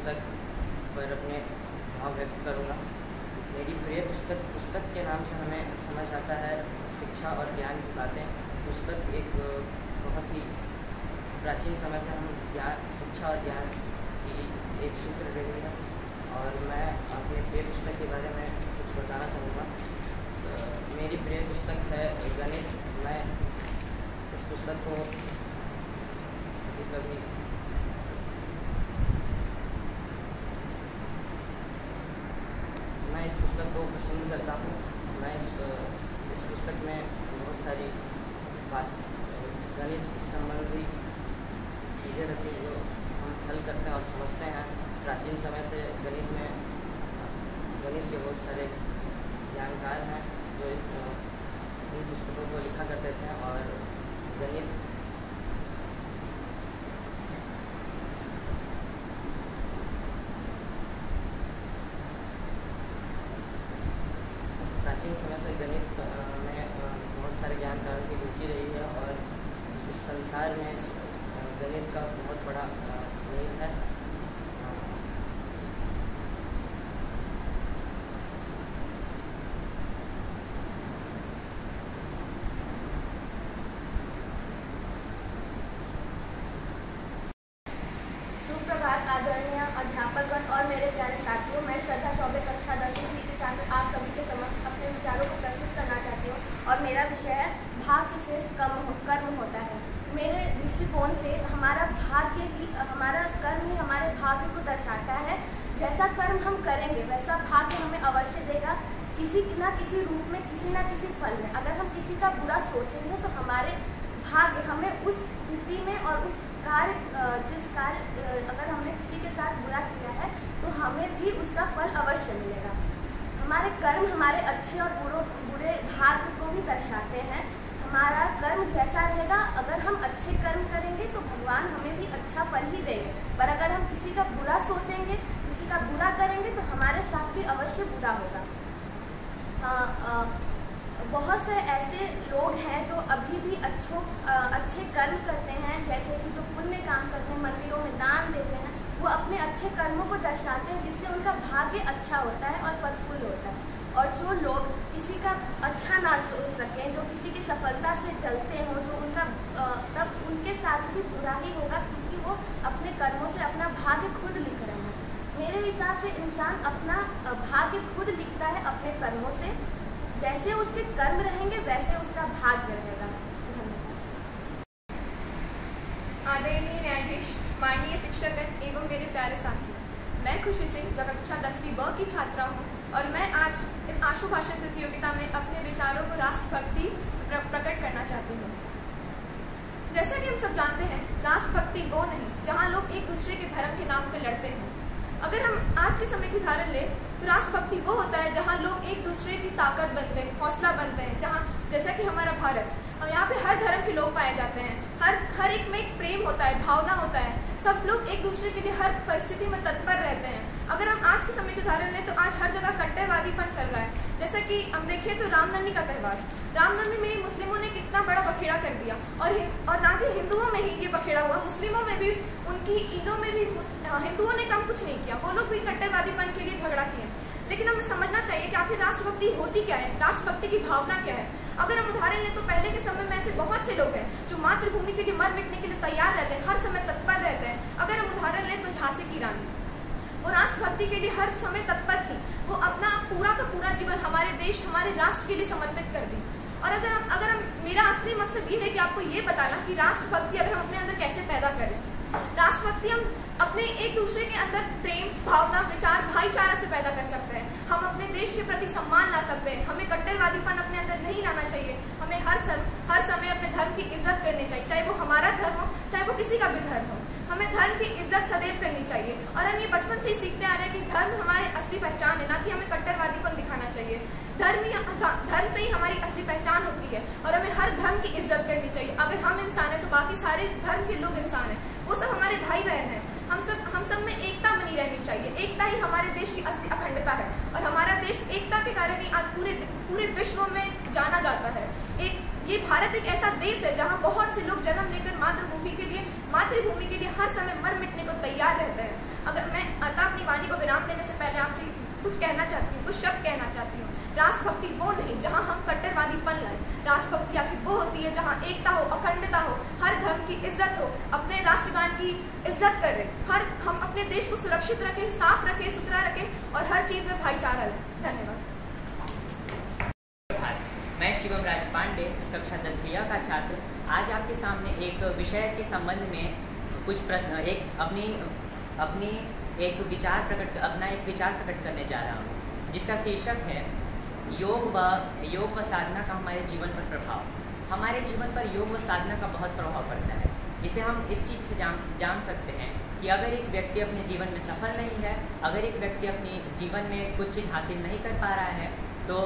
पुस्तक पर अपने भाव व्यक्त करूँगा। मेरी प्रिय पुस्तक के नाम से हमें समझ आता है शिक्षा और ज्ञान की बातें। पुस्तक एक बहुत ही प्राचीन समय से हम शिक्षा और ज्ञान की एक सूत्र रही है, और मैं अपने प्रिय पुस्तक के बारे में कुछ बताना चाहूँगा। मेरी प्रिय पुस्तक है गणित। मैं इस पुस्तक को कभी मैं इस पुस्तक को पसंद करता हूँ। मैं इस पुस्तक में बहुत सारी गणित संबंधी चीज़ें रहती हैं जो हम हल करते हैं और समझते हैं। प्राचीन समय से गणित के बहुत सारे जानकार हैं जो इन पुस्तकों को लिखा करते थे, और गणित प्राचीन समय से गणित में बहुत सारे ज्ञानकारों की रुचि रही है, और इस संसार में इस गणित का बहुत बड़ा नीव है। सुप्रभात आदरणीय अध्यापकगण और मेरे प्यारे साथियों। मैं श्रद्धा चौबे कक्षा 10वीं सी के छात्र आप सभी के समक्ष अपने विचारों को प्रस्तुत करना चाहती हूँ, और मेरा विषय है भाग से श्रेष्ठ कर्म होता है। मेरे दृष्टिकोण से हमारा कर्म ही हमारे भाग्य को दर्शाता है। जैसा कर्म हम करेंगे वैसा भाग्य हमें अवश्य देगा, किसी न किसी रूप में, किसी न किसी फल में। अगर हम किसी का बुरा सोचेंगे तो हमारे भाग्य हमें उस स्थिति में और उस अगर हमने किसी के साथ बुरा किया है तो हमें भी उसका फल अवश्य मिलेगा। हमारे कर्म हमारे अच्छे और बुरे भाग्य को भी दर्शाते हैं। हमारा कर्म जैसा रहेगा, अगर हम अच्छे कर्म करेंगे तो भगवान हमें भी अच्छा फल ही देंगे, पर अगर हम किसी का बुरा सोचेंगे, किसी का बुरा करेंगे तो हमारे साथ भी अवश्य बुरा होगा। बहुत से ऐसे लोग हैं जो अभी भी अच्छे कर्म करते हैं, जैसे कि जो पुण्य काम करते हैं, मंदिरों में दान देते हैं, वो अपने अच्छे कर्मों को दर्शाते हैं, जिससे उनका भाग्य अच्छा होता है और फलफूल होता है। और जो लोग किसी का अच्छा ना सोच सकें, जो किसी की सफलता से चलते हों, जो तब उनके साथ भी बुरा ही होगा, क्योंकि वो अपने कर्मों से अपना भाग्य खुद लिख रहे हैं। मेरे हिसाब से इंसान अपना भाग्य खुद लिखता है अपने कर्मों से। जैसे उसके कर्म रहेंगे वैसे उसका भाग्य रहेगा। आदरणीय न्यायाधीश, माननीय शिक्षकगण एवं मेरे प्यारे साथी, मैं खुशी सिंह जो कक्षा 10वीं ब की छात्रा हूँ, और मैं आज इस आशु भाषण प्रतियोगिता में अपने विचारों को राष्ट्रभक्ति प्रकट करना चाहती हूँ। जैसा कि हम सब जानते हैं, राष्ट्रभक्ति वो नहीं जहाँ लोग एक दूसरे के धर्म के नाम पर लड़ते हैं। अगर हम आज के समय की उदाहरण लें तो राष्ट्रभक्ति वो होता है जहाँ लोग एक दूसरे की ताकत बनते हैं, हौसला बनते हैं। जहाँ जैसा कि हमारा भारत, और यहाँ पे हर धर्म के लोग पाए जाते हैं, हर एक में एक प्रेम होता है, भावना होता है, सब लोग एक दूसरे के लिए हर परिस्थिति में तत्पर रहते हैं। अगर हम आज के समय की उदाहरण लें तो आज हर जगह कट्टरवादीपन चल रहा है। जैसे कि हम देखें तो रामनवमी का त्यौहार, रामनवमी में मुस्लिमों ने कितना बड़ा बखेड़ा कर दिया, और ना कि हिंदुओं में ही ये बखेड़ा हुआ, मुस्लिमों में भी, उनकी ईदों में भी हिंदुओं ने कम कुछ नहीं किया, वो लोग भी कट्टरवादीपन के लिए झगड़ा किए। लेकिन हमें समझना चाहिए कि आखिर राष्ट्रभक्ति होती क्या है, राष्ट्रभक्ति की भावना क्या है। अगर हम उदाहरण लें तो पहले के समय में ऐसे बहुत से लोग हैं जो मातृभूमि के लिए मर मिटने के लिए तैयार रहते हैं, हर समय तत्पर रहते हैं। अगर हम उदाहरण लें तो झांसी की रानी, वो राष्ट्रभक्ति के लिए हर समय तत्पर थी, वो अपना पूरा का पूरा जीवन हमारे देश, हमारे राष्ट्र के लिए समर्पित कर दी। और अगर हम मेरा असली मकसद ये है कि आपको ये बताना कि राष्ट्रभक्ति अगर हम अपने अंदर कैसे पैदा करें। राष्ट्रभक्ति हम अपने एक दूसरे के अंदर प्रेम, भावना, विचार, भाईचारा से पैदा कर सकते हैं। हम अपने देश के प्रति सम्मान ला सकते हैं। हमें कट्टरवादीपन अपने अंदर नहीं लाना चाहिए। हमें हर समय अपने धर्म की इज्जत करनी चाहिए, चाहे वो हमारा धर्म हो, चाहे वो किसी का भी धर्म हो। हमें धर्म की इज्जत सदैव करनी चाहिए, और हम ये बचपन से ही सीखते आ रहे हैं कि धर्म हमारे असली पहचान है, ना कि हमें कट्टरवादीपन दिखाना चाहिए। धर्म से ही हमारी असली पहचान होती है, और हमें हर धर्म की इज्जत करनी चाहिए। अगर हम इंसान हैं तो बाकी सारे धर्म के लोग इंसान हैं, वो सब हमारे भाई बहन हैं। हम सब में एकता बनी रहनी चाहिए। एकता ही हमारे देश की असली अखंडता है, और हमारा देश एकता के कारण ही आज पूरे विश्व में जाना जाता है। ये भारत एक ऐसा देश है जहाँ बहुत से लोग जन्म लेकर मातृभूमि के लिए हर समय मर मिटने को तैयार रहते हैं। अगर मैं अपनी वाणी को विराम देने से पहले आपसे कुछ कहना चाहती हूँ, कुछ शब्द कहना चाहती हूँ। राष्ट्रभक्ति वो नहीं जहाँ हम कट्टरवादीपन लाए। राष्ट्रभक्ति आखिर वो होती है जहाँ एकता हो, अखंडता हो, हर धर्म की इज्जत हो, अपने राष्ट्रगान की इज्जत करें, हम अपने देश को सुरक्षित रखें, साफ रखें, सुथरा रखें और हर चीज में भाईचारा लाएं। धन्यवाद। मैं शिवम राज पांडे, कक्षा 10वीं का छात्र, आज आपके सामने एक विषय के संबंध में कुछ प्रश्न अपना एक विचार प्रकट करने जा रहा हूँ, जिसका शीर्षक है योग व साधना का हमारे जीवन पर प्रभाव। हमारे जीवन पर योग व साधना का बहुत प्रभाव पड़ता है। इसे हम इस चीज़ से जान सकते हैं कि अगर एक व्यक्ति अपने जीवन में सफल नहीं है, अगर एक व्यक्ति अपने जीवन में कुछ चीज़ हासिल नहीं कर पा रहा है, तो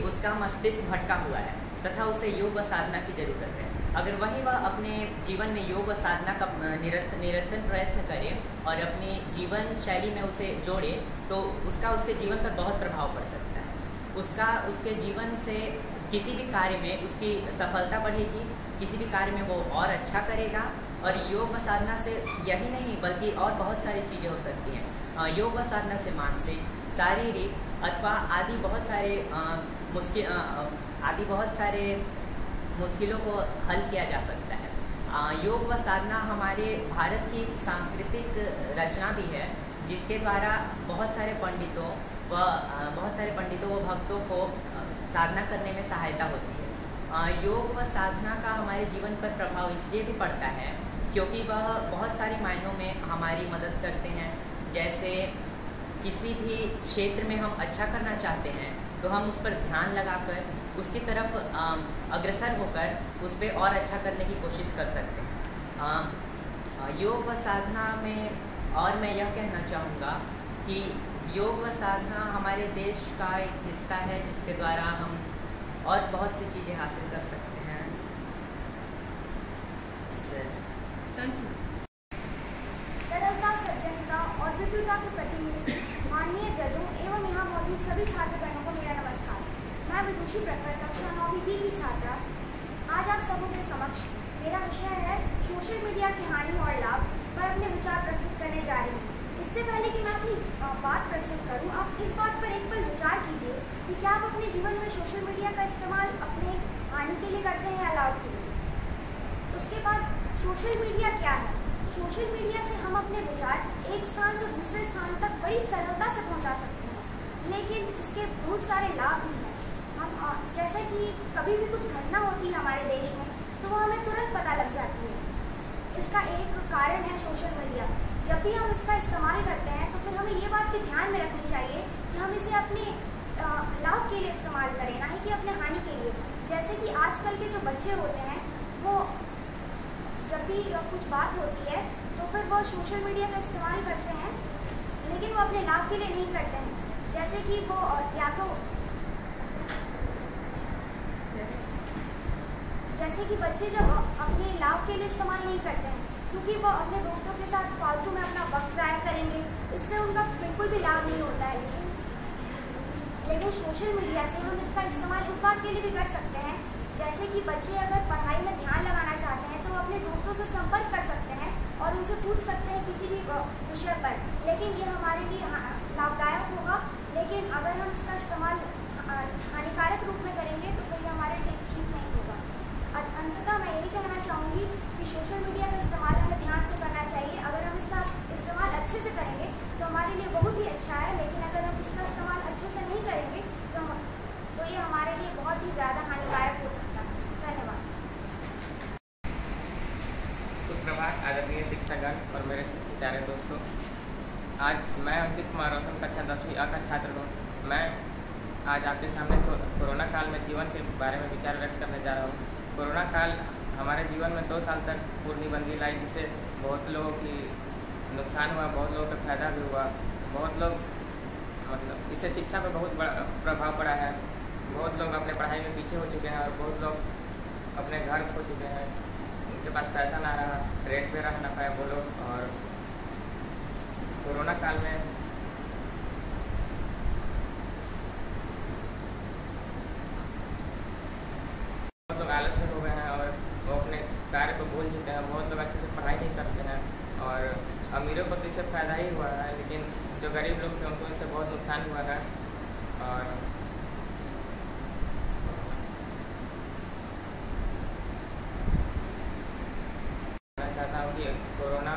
उसका मस्तिष्क भटका हुआ है तथा उसे योग व साधना की जरूरत है। अगर वही वह अपने जीवन में योग व साधना का निरंतर प्रयत्न करे और अपनी जीवन शैली में उसे जोड़े, तो उसके जीवन पर बहुत प्रभाव पड़ सकता है। उसके जीवन से किसी भी कार्य में उसकी सफलता बढ़ेगी, किसी भी कार्य में वो और अच्छा करेगा। और योग व साधना से यही नहीं बल्कि और बहुत सारी चीज़ें हो सकती हैं। योग व साधना से मानसिक, शारीरिक अथवा आदि बहुत सारे मुश्किलों को हल किया जा सकता है। योग व साधना हमारे भारत की सांस्कृतिक रचना भी है, जिसके द्वारा बहुत सारे पंडितों व भक्तों को साधना करने में सहायता होती है। योग व साधना का हमारे जीवन पर प्रभाव इसलिए भी पड़ता है क्योंकि वह बहुत सारे मायनों में हमारी मदद करते हैं। जैसे किसी भी क्षेत्र में हम अच्छा करना चाहते हैं तो हम उस पर ध्यान लगाकर उसकी तरफ अग्रसर होकर उस पर और अच्छा करने की कोशिश कर सकते हैं। योग व साधना में और मैं यह कहना चाहूँगा कि योग व साधना हमारे देश का एक हिस्सा है, जिसके द्वारा हम और बहुत सी चीज़ें हासिल कर सकते हैं। सरलता, सज्जनता और विद्वता के प्रतिनिधि माननीय जजों एवं यहाँ मौजूद सभी छात्रगणों को मेरा नमस्कार। मैं विदुषी प्रखर कक्षा 9वीं बी की छात्रा आज आप सबों के समक्ष मेरा विषय है सोशल मीडिया की हानि और लाभ पर अपने विचार प्रस्तुत करने जा रही हूँ। इससे पहले कि मैं अपनी बात प्रस्तुत करूं, आप इस बात पर एक पल विचार कीजिए कि क्या आप अपने जीवन में सोशल मीडिया का इस्तेमाल अपने हानि के लिए करते हैं या लाभ के लिए। उसके बाद सोशल मीडिया क्या है? सोशल मीडिया से हम अपने विचार एक स्थान से दूसरे स्थान तक बड़ी सरलता से पहुंचा सकते हैं, लेकिन इसके बहुत सारे लाभ भी हैं। हम जैसे कि कभी भी कुछ घटना होती है हमारे देश में तो वो हमें तुरंत पता लग जाती है। इसका एक कारण है सोशल मीडिया। जब भी हम इसका इस्तेमाल करते हैं तो फिर हमें ये बात भी ध्यान में रखनी चाहिए कि हम इसे अपने लाभ के लिए इस्तेमाल करें, ना ही कि अपने हानि के लिए। जैसे कि आजकल के जो बच्चे होते हैं वो जब भी कुछ बात होती है तो फिर वो सोशल मीडिया का इस्तेमाल करते हैं, लेकिन वो अपने लाभ के लिए नहीं करते हैं। जैसे कि वो या तो जैसे कि बच्चे जब अपने लाभ के लिए इस्तेमाल नहीं करते हैं क्योंकि वो अपने दोस्तों के साथ फालतू में अपना वक्त ज़ाया करेंगे, इससे उनका बिल्कुल भी लाभ नहीं होता है। लेकिन सोशल मीडिया से हम इसका इस्तेमाल इस बात के लिए भी कर सकते हैं, जैसे कि बच्चे अगर पढ़ाई में ध्यान लगाना चाहते हैं तो वो अपने दोस्तों से संपर्क कर सकते हैं और उनसे पूछ सकते हैं किसी भी विषय पर, लेकिन ये हमारे लिए लाभदायक होगा। लेकिन अगर हम इसका इस्तेमाल हानिकारक रूप में करेंगे तो फिर ये हमारे लिए ठीक नहीं होगा। अंततः मैं यही कहना चाहूँगी कि सोशल मीडिया का इस्तेमाल हमें ध्यान से करना चाहिए। अगर हम इसका इस्तेमाल अच्छे से करेंगे तो हमारे लिए बहुत ही अच्छा है, लेकिन अगर हम इसका इस्तेमाल अच्छे से नहीं करेंगे तो ये हमारे लिए बहुत ही ज़्यादा हानिकारक हो सकता है। धन्यवाद। सुप्रभात आदरणीय शिक्षकगण और मेरे प्यारे दोस्तों। आज मैं अंकित कुमार रोशन कक्षा 10वीं A का छात्र हूँ। मैं आज आपके सामने कोरोना काल में जीवन के बारे में विचार व्यक्त करने जा रहा हूँ। कोरोना काल हमारे जीवन में 2 साल तक पूर्णबंदी लाई, जिससे बहुत लोगों की नुकसान हुआ, बहुत लोगों का फायदा भी हुआ। बहुत लोग मतलब इससे शिक्षा पर बहुत बड़ा प्रभाव पड़ा है। बहुत लोग अपने पढ़ाई में पीछे हो चुके हैं और बहुत लोग अपने घर खो चुके हैं। उनके पास पैसा ना रहा, रेंट पे रह ना पाए वो लोग। और कोरोना काल में बहुत लोग ही हुआ है, लेकिन जो गरीब लोग थे उनको इससे बहुत नुकसान हुआ है। और मैं चाहता हूँ कि कोरोना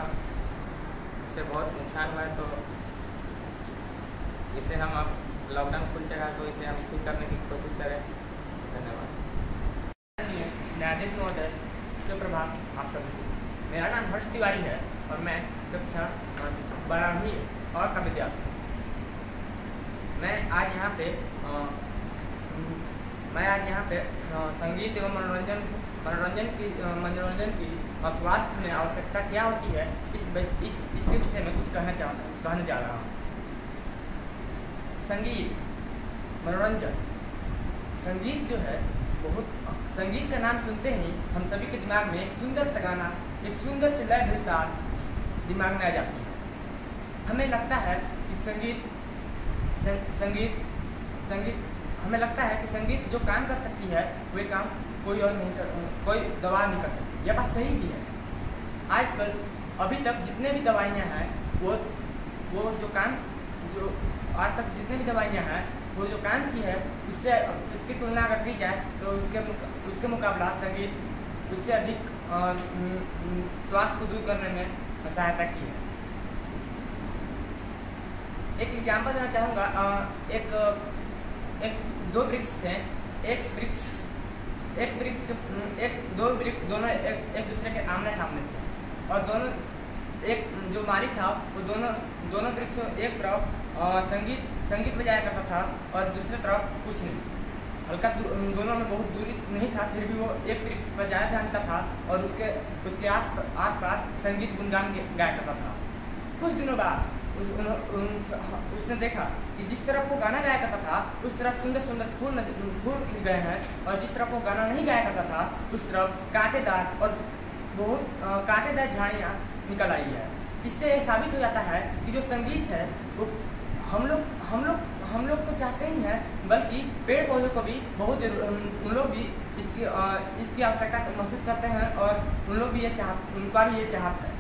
से बहुत नुकसान हुआ है, तो इससे हम अब लॉकडाउन खुल जाएगा तो इसे हम ठीक करने की कोशिश करें। धन्यवाद। न्यायाधीश महोदय, सुप्रभात आप सभी को। मेरा नाम हर्ष तिवारी है और मैं कक्षा 12वीं और का विद्यार्थी हूँ। मैं आज यहाँ पे संगीत एवं मनोरंजन की और स्वास्थ्य में आवश्यकता क्या होती है इसके विषय में कुछ कहने जा रहा हूँ। संगीत, मनोरंजन, संगीत जो है संगीत का नाम सुनते ही हम सभी के दिमाग में एक सुंदर सा गाना, एक सुंदर सी लय तार दिमाग में आ जाती है। हमें लगता है कि हमें लगता है कि संगीत जो काम कर सकती है वही काम कोई दवा नहीं कर सकती। यह बात सही भी है। आजकल अभी तक जितने भी दवाइयाँ हैं वो जो काम की है उससे इसकी तुलना अगर की जाए तो उसके मुकाबला संगीत उससे अधिक स्वास्थ्य को दूर करने में सहायता की है। एक एग्जाम्पल देना चाहूँगा। दो वृक्ष थे। दो वृक्ष दोनों एक दूसरे के आमने सामने थे और एक जो माली था वो दोनों वृक्ष एक तरफ संगीत बजाया करता था और दूसरी तरफ कुछ नहीं। हल्का दोनों में बहुत दूरी नहीं था, फिर भी वो एक वृक्ष पर ज़्यादा ध्यान देता था और उसके आसपास संगीत गुनगान गाया करता था। कुछ दिनों बाद उसने देखा कि जिस तरफ वो गाना गाया करता था उस तरफ सुंदर सुंदर फूल खिल गए हैं और जिस तरफ वो गाना नहीं गाया करता था उस तरफ बहुत कांटेदार झाड़ियाँ निकल आई है। इससे साबित हो जाता है कि जो संगीत है वो हम लोग तो चाहते ही हैं, बल्कि पेड़ पौधों को भी बहुत उन लोग भी इसकी आवश्यकता महसूस करते हैं और उनका भी ये चाहत है।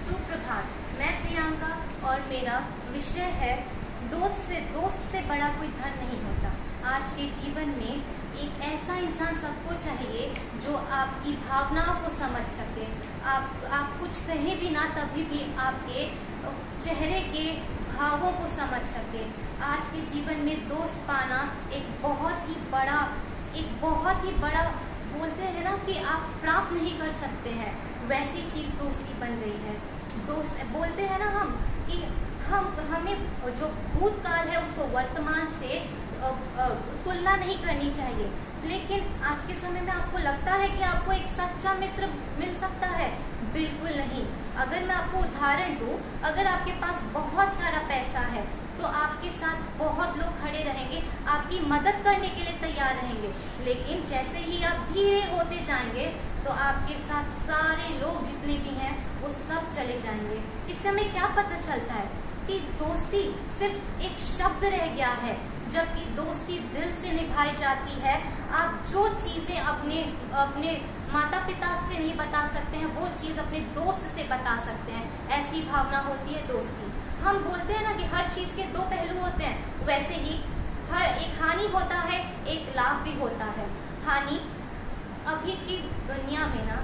सुप्रभात, मैं प्रियंका और मेरा विषय है दोस्त से बड़ा कोई धन नहीं होता। आज के जीवन में एक ऐसा इंसान सबको चाहिए जो आपकी भावनाओं को समझ सके। आप कुछ कहें भी ना तभी भी आपके चेहरे के भावों को समझ सके। आज के जीवन में दोस्त पाना एक बहुत ही बड़ा बोलते हैं ना कि आप प्राप्त नहीं कर सकते हैं, वैसी चीज़ दोस्ती बन गई है। दोस्त बोलते हैं ना हम कि हमें जो भूतकाल है उसको वर्तमान से तुलना नहीं करनी चाहिए, लेकिन आज के समय में आपको लगता है कि आपको एक सच्चा मित्र मिल सकता है? बिल्कुल नहीं। अगर मैं आपको उदाहरण दूं, अगर आपके पास बहुत सारा पैसा है तो आपके साथ बहुत लोग खड़े रहेंगे, आपकी मदद करने के लिए तैयार रहेंगे, लेकिन जैसे ही आप धीरे होते जाएंगे तो आपके साथ सारे लोग जितने भी हैं वो सब चले जाएंगे। इससे हमें क्या पता चलता है कि दोस्ती सिर्फ एक शब्द रह गया है, जबकि दोस्ती दिल से निभाई जाती है। आप जो चीज़ें अपने माता पिता से नहीं बता सकते हैं वो चीज़ अपने दोस्त से बता सकते हैं। ऐसी भावना होती है दोस्ती। हम बोलते हैं ना कि हर चीज़ के दो पहलू होते हैं, वैसे ही हर एक हानि होता है, एक लाभ भी होता है। हानि अभी की दुनिया में ना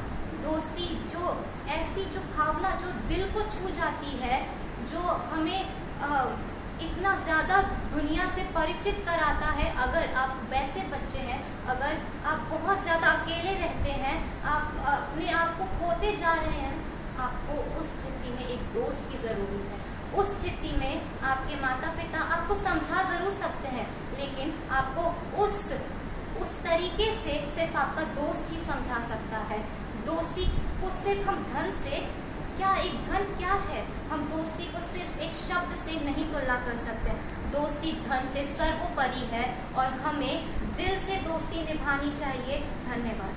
दोस्ती जो भावना जो दिल को छू जाती है, जो हमें इतना ज़्यादा दुनिया से परिचित कराता है। अगर आप वैसे बच्चे हैं, अगर आप बहुत ज़्यादा अकेले रहते हैं, आप अपने आप को खोते जा रहे हैं, आपको उस स्थिति में एक दोस्त की ज़रूरत है। उस स्थिति में आपके माता पिता आपको समझा ज़रूर सकते हैं, लेकिन आपको उस तरीके से सिर्फ आपका दोस्त ही समझा सकता है। दोस्ती को सिर्फ हम धन क्या है, हम दोस्ती को सिर्फ एक शब्द से नहीं तुलना कर सकते। दोस्ती धन से सर्वोपरि है और हमें दिल से दोस्ती निभानी चाहिए। धन्यवाद।